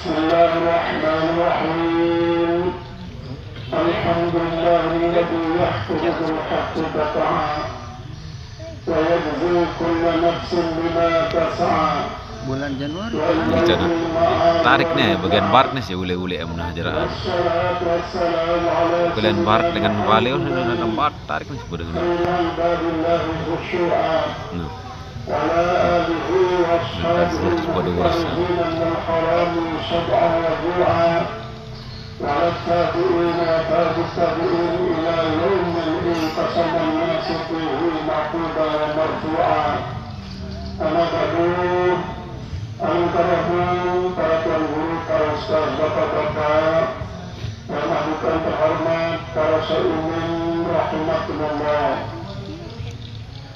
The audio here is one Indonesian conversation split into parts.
بسم الله الرحمن الرحيم الحمد لله الذي يحكم بالحق قطعا ويجزي كل نفس بما تسعى. Bulan Januari tarik nih bagian barat nih sih ule-ule yang menahjaraan bagian barat dengan valeo dan barat tarik nih sebenarnya nah pada urasa Al-Karahman, para tuan guru, para ustaz, bapak-bapak yang mahbukan terhormat, para seumin rahmatullah.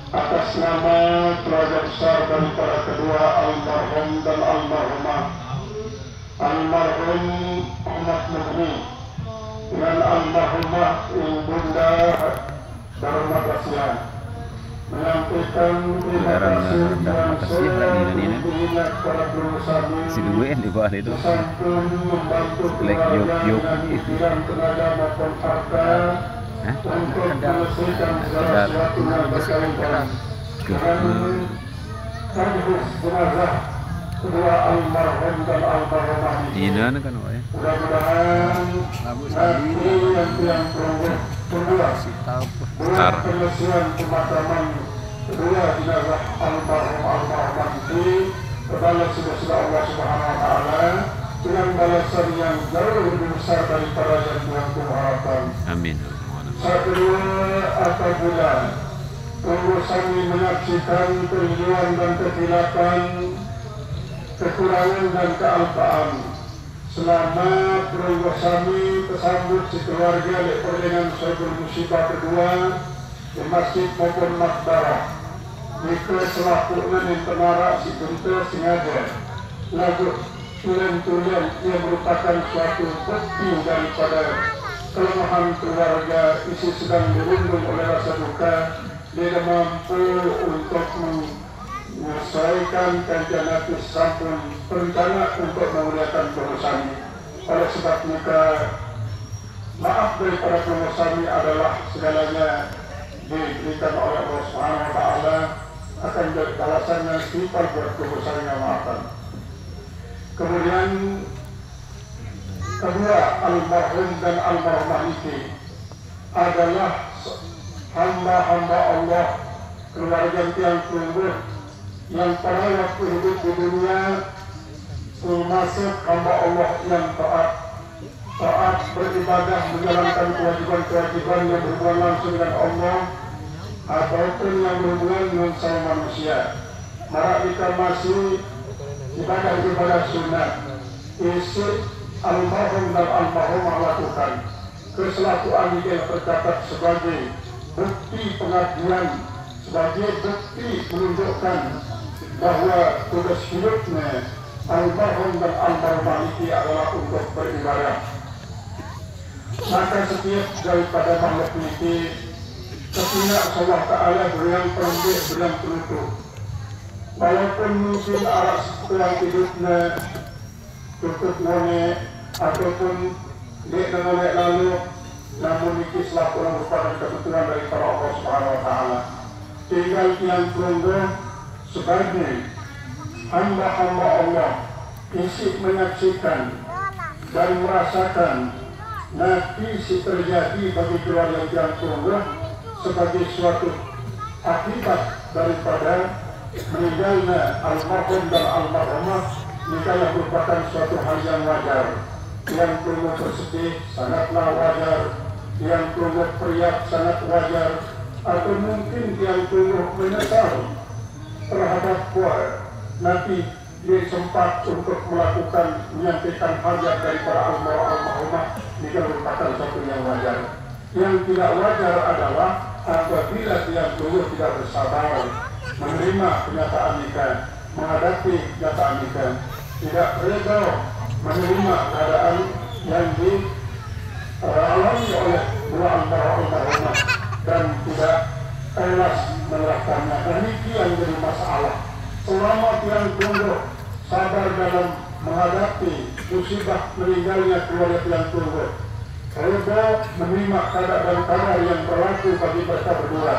Atas nama keluarga besar dan para kedua almarhum dan almarhumah, almarhum Ahmad Murni dengan almarhumah Ibunda Dharma Kasihan menyampaikan terima kasih yang si dua yang di bawah itu like yuk dan tenaga maupun harta untuk menyelesaikan segala sesuatu yang berkaitan dengan tajbis jenazah kedua almarhum dan almarhumah ini kan ya mudah-mudahan nanti yang kedua bulan penyelesaian pemakaman kedua jenazah almarhum ini berbalas sudah Allah Subhanahu Wa Taala dengan balasan yang jauh lebih besar daripada yang Tuhan harapkan. amin. Saat kedua apabila kami menyaksikan kerinduan dan kehilapan, kekurangan dan kealpaan selama perunggu kami tersambut sekeluarga lekor dengan sebuah musibah kedua di masjid maupun makbarah. Jika selakunya yang penarak si bentuk sengaja lagu tulen-tulen yang merupakan suatu bukti daripada kelemahan keluarga isi sedang dirundung oleh rasa duka, dia mampu untuk menyesuaikan kajian hati sampun berencana untuk memuliakan pengusaha. Oleh sebab muka maaf daripada pengusaha adalah segalanya diberikan oleh Allah Subhanahu Wa Taala, akan jadi balasannya sifat buat pengusaha yang maafkan. Kemudian kedua almarhum dan almarhumah ini adalah hamba-hamba Allah, keluarga yang tunggu yang pada waktu hidup di dunia termasuk hamba Allah yang taat beribadah, menjalankan kewajiban-kewajiban yang berhubungan langsung dengan Allah ataupun yang berhubungan dengan sama manusia. Mereka masih ibadah sunnah. Isi almarhum dan almarhumah lakukan keselakuan yang tercatat sebagai bukti pengabdian, sebagai bukti menunjukkan bahwa tugas hidupnya almarhum dan almarhumah ini adalah untuk beribadah. Maka setiap daripada makhluk ini kepada Allah Ta'ala beriang pendek, beriang penutup. Walaupun mungkin arah setelah hidupnya tutup monek ataupun dia menolak lalu, namun ini selaku merupakan kebetulan dari para Allah Subhanahu Wa Taala. Tinggal yang tunggu sebagai hamba-hamba Allah isi menyaksikan dan merasakan nanti si terjadi bagi keluarga yang tunggu sebagai suatu akibat daripada meninggalnya almarhum dan almarhumah. Nikah merupakan suatu hal yang wajar, yang tunggu bersedih sangatlah wajar, yang tunggu periak sangat wajar, atau mungkin yang tunggu menyesal terhadap nanti dia sempat untuk melakukan menyampaikan hajat daripada almarhumah. Nikah merupakan suatu yang wajar. Yang tidak wajar adalah apabila yang tunggu tidak bersabar menerima kenyataan nikah, menghadapi kenyataan nikah, tidak reda menerima keadaan yang dialami oleh dua almarhumah dan tidak ikhlas menerapkannya. Dan ini yang jadi masalah. Selama yang tunggu sabar dalam menghadapi musibah meninggalnya keluarga yang tunggu. Reda menerima kadar yang berlaku bagi mereka berdua.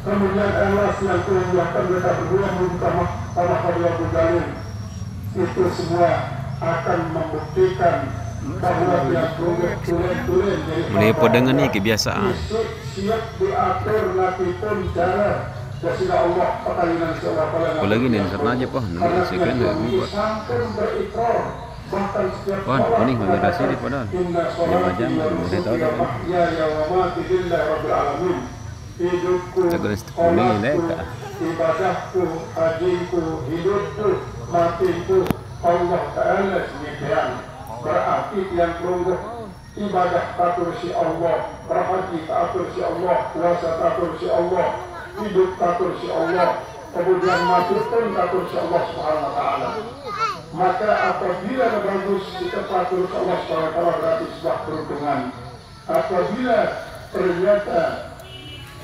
Kemudian Allah yang menjadikan mereka berdua membuka tanah pada Abu Jalil. Itu semua akan membuktikan bahwa yang turun menipu dengan ini kebiasaan. Siap diatur nanti pun cara Jasa Allah pertandingan seorang Apalagi nih aja pak, nanti sekian dari buat. Wah, kuning bagi rasanya padahal 5 jam, udah tahu dah. Jaga kuning leka. Ibadahku, hajiku, hidupku, matiku, Allah Ta'ala sendirian. Berarti yang tunggu ibadah tatur si Allah, berhaji tatur si Allah, puasa tatur si Allah, hidup tatur si Allah, kemudian mati pun tatur si Allah Subhanahu wa Ta'ala. Maka apabila bagus kita tatur si Allah Subhanahu wa Ta'ala berarti sebuah peruntungan. Apabila ternyata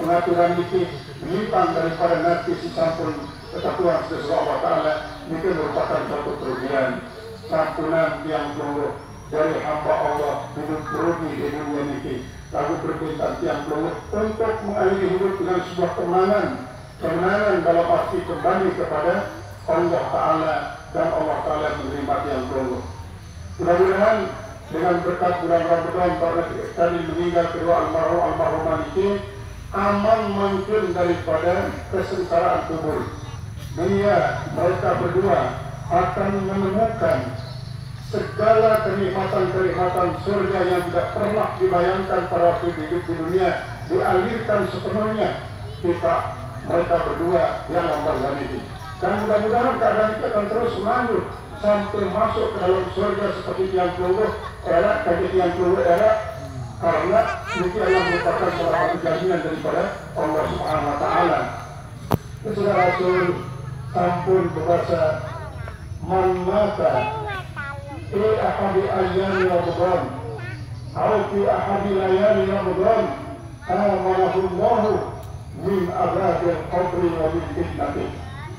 pengaturan itu menyimpang daripada nanti si sampun ketatuan Subhanahu wa Ta'ala, ini merupakan suatu kerugian. Sampunan yang perlu dari hamba Allah hidup merugi di dunia ini. Lalu berpintar yang perlu untuk mengakhiri hidup dengan sebuah kemenangan dalam arti kembali kepada Allah Ta'ala dan Allah Ta'ala menerima yang perlu. Mudah-mudahan dengan berkat bulan Ramadan tadi meninggal kedua almarhum ini aman mungkin daripada kesengsaraan kubur. Mereka berdua akan menemukan segala kenikmatan surga yang tidak pernah dibayangkan pada waktu hidup di dunia, dialirkan sepenuhnya mereka berdua yang lambat ini. Dan mudah-mudahan keadaan kita akan terus lanjut sampai masuk ke dalam surga seperti yang dulu era, karena ini adalah merupakan salah satu jaminan daripada Allah Subhanahu wa Ta'ala. Sudah Rasul sampun berkata, man mata fi ahadi ayyami Ramadan atau fi ahadi layali Ramadan amanahu Allah min azabil qabri wa min fitnati.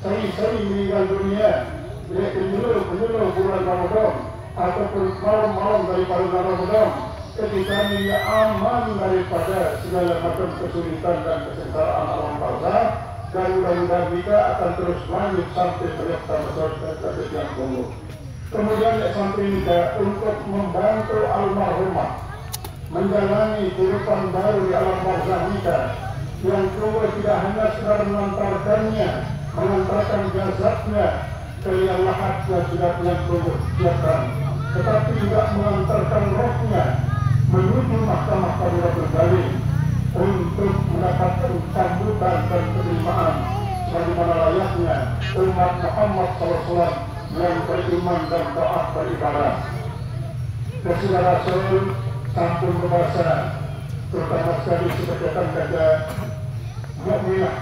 Saya meninggal dunia penyuluh bulan Ramadan ataupun malam-malam daripada Ramadan, ketika dia aman daripada segala macam kesulitan dan kesengsaraan alam barzah, dan mudah-mudahan kita akan terus lanjut sampai terlepas ke yang tunggu. Kemudian sampai kita untuk membantu almarhumah menjalani kehidupan baru di alam barzah kita, yang tunggu tidak hanya sekedar mengantarkan jasadnya ke yang lahat yang sudah yang tunggu siapkan, tetapi juga mengantarkan rohnya menuju mahkamah Qadiratul Jalil untuk mendapatkan sambutan dan penerimaan sebagaimana layaknya umat Muhammad SAW yang beriman dan taat beribadah. Kesudah Rasul sampun berbahasa terutama sekali sebagian kata mukminah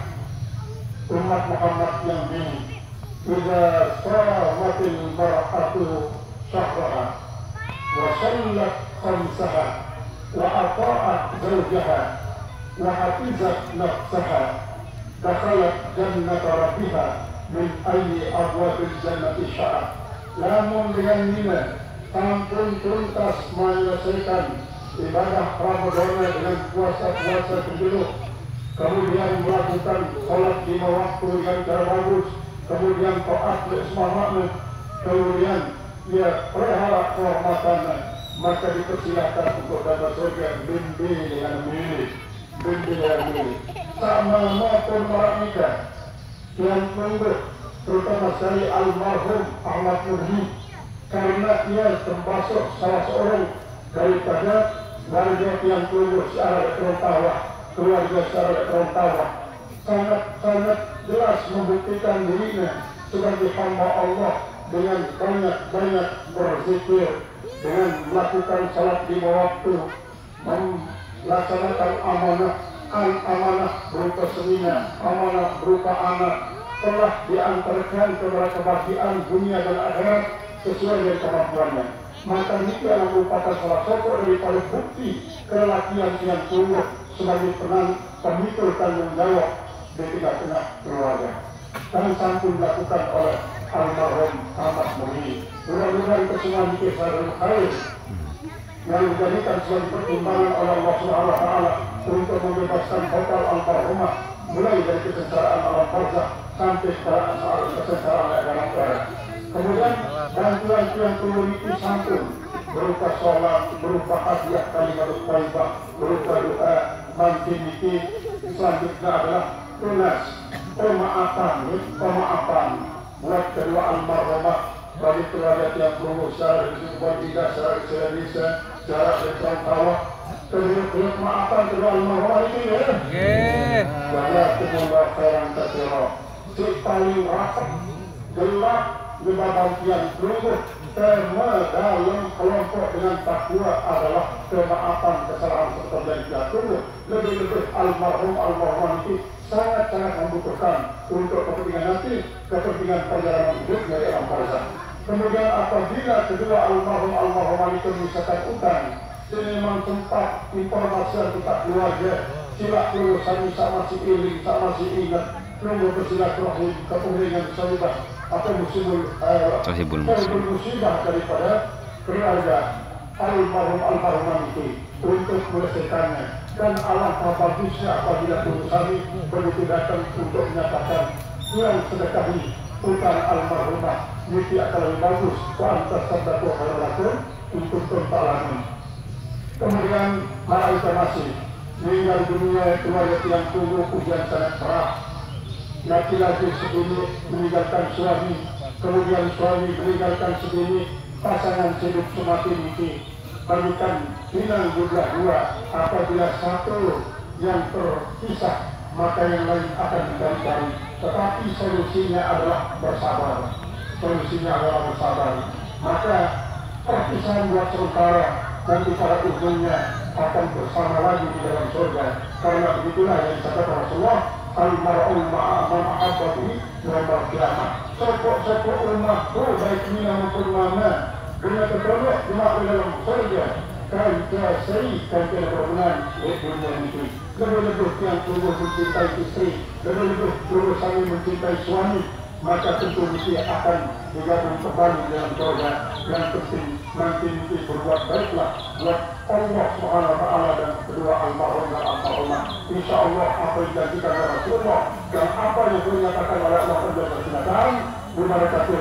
umat Muhammad yang ini idza saratil mar'atu syahraha wa sallat khamsaha wa ata'at zawjaha wa hafizat nafsaha dakhalat jannata rabbiha min ayyi abwabil jannati sya'a. Namun dengan nina sampun tuntas menyelesaikan ibadah Ramadan dengan puasa-puasa penduduk, kemudian melakukan sholat 5 waktu yang cara bagus, kemudian taat semangatnya, kemudian ia pelihara kehormatannya, maka dipersilakan untuk dapat surga bimbi dengan milik. Sama maupun mereka yang menurut terutama sekali almarhum Ahmad Nurhi, karena ia termasuk salah seorang daripada warga yang tumbuh secara kerontawah, keluarga secara kerontawah, sangat jelas membuktikan dirinya sebagai hamba Allah dengan banyak berzikir, dengan melakukan salat 5 waktu, melaksanakan amanah berupa seminar, amanah berupa anak, telah diantarkan kepada kebahagiaan dunia dan akhirat sesuai dengan kemampuannya. Maka ini adalah merupakan salah satu daripada bukti kelelakian yang sungguh sebagai pemikul tanggung jawab di tengah-tengah keluarga. Dan sampun dilakukan oleh almarhum Ahmad Muni. Mudah-mudahan kesenangan kisah dan khair yang dijadikan sebagai pertimbangan oleh Allah Subhanahu wa Ta'ala untuk membebaskan total almarhumah mulai dari kesengsaraan alam barzakh sampai kesengsaraan dalam akhirat. Kemudian bantuan yang perlu disantun berupa sholat, berupa hadiah kalimat thayyibah, berupa doa, mungkin itu selanjutnya adalah tunas pemaafan buat kedua almarhumah bagi keluarga yang perlu secara berbeda, secara Indonesia, secara bertanggung terus maafkan kedua almarhumah ini ya. Saya semoga khairan katsira. Si paling rapat gelap di bagian seluruh tema dalam kelompok dengan takwa adalah kemaafan kesalahan terjadi jatuh. Lebih-lebih almarhumah itu sangat-sangat membutuhkan untuk kepentingan nanti, kepentingan perjalanan hidup dari alam barzakh. Kemudian apabila kedua almarhumah itu misalkan utang, ini memang tempat informasi tentang keluarga, sila urusan sama si iling, sama si ingat, tunggu bersilaturahim, kepentingan musibah atau musibah daripada keluarga almarhumah itu untuk menyelesaikannya. Dan alangkah bagusnya apabila kami begitu datang untuk menyatakan yang sedekahi utang almarhumah, ini akan lebih bagus. Wa antas sadaqu khairul untuk ta'lamun. Kemudian para informasi meninggal dunia keluarga yang tunggu ujian sangat berat. Laki-laki sebelum meninggalkan suami, kemudian suami meninggalkan sebelum pasangan hidup semakin ini. Berikan bilang jumlah dua, apabila satu yang terpisah maka yang lain akan dicari-cari. Tetapi solusinya adalah bersabar. Maka perpisahan buat sementara, nanti pada ujungnya akan bersama lagi di dalam surga. Karena begitulah yang disatakan Rasulullah, al-mar'u ma'a man ahabbati yaumil qiyamah. Sopok umatku baik mina maupun mana dengan tertolak jemaah di dalam surga. Kan seri kan berhubungan dunia ini. Lebih-lebih yang sungguh mencintai istri, lebih-lebih sungguh saling mencintai suami, maka tentu dia akan digabung kembali dalam surga. Yang penting nanti berbuat baiklah buat Allah Subhanahu wa Ta'ala dan kedua almarhumah. Insya Allah apa yang dijanjikan oleh Rasulullah dan apa yang dinyatakan oleh Allah pada kesempatan, berbahagia.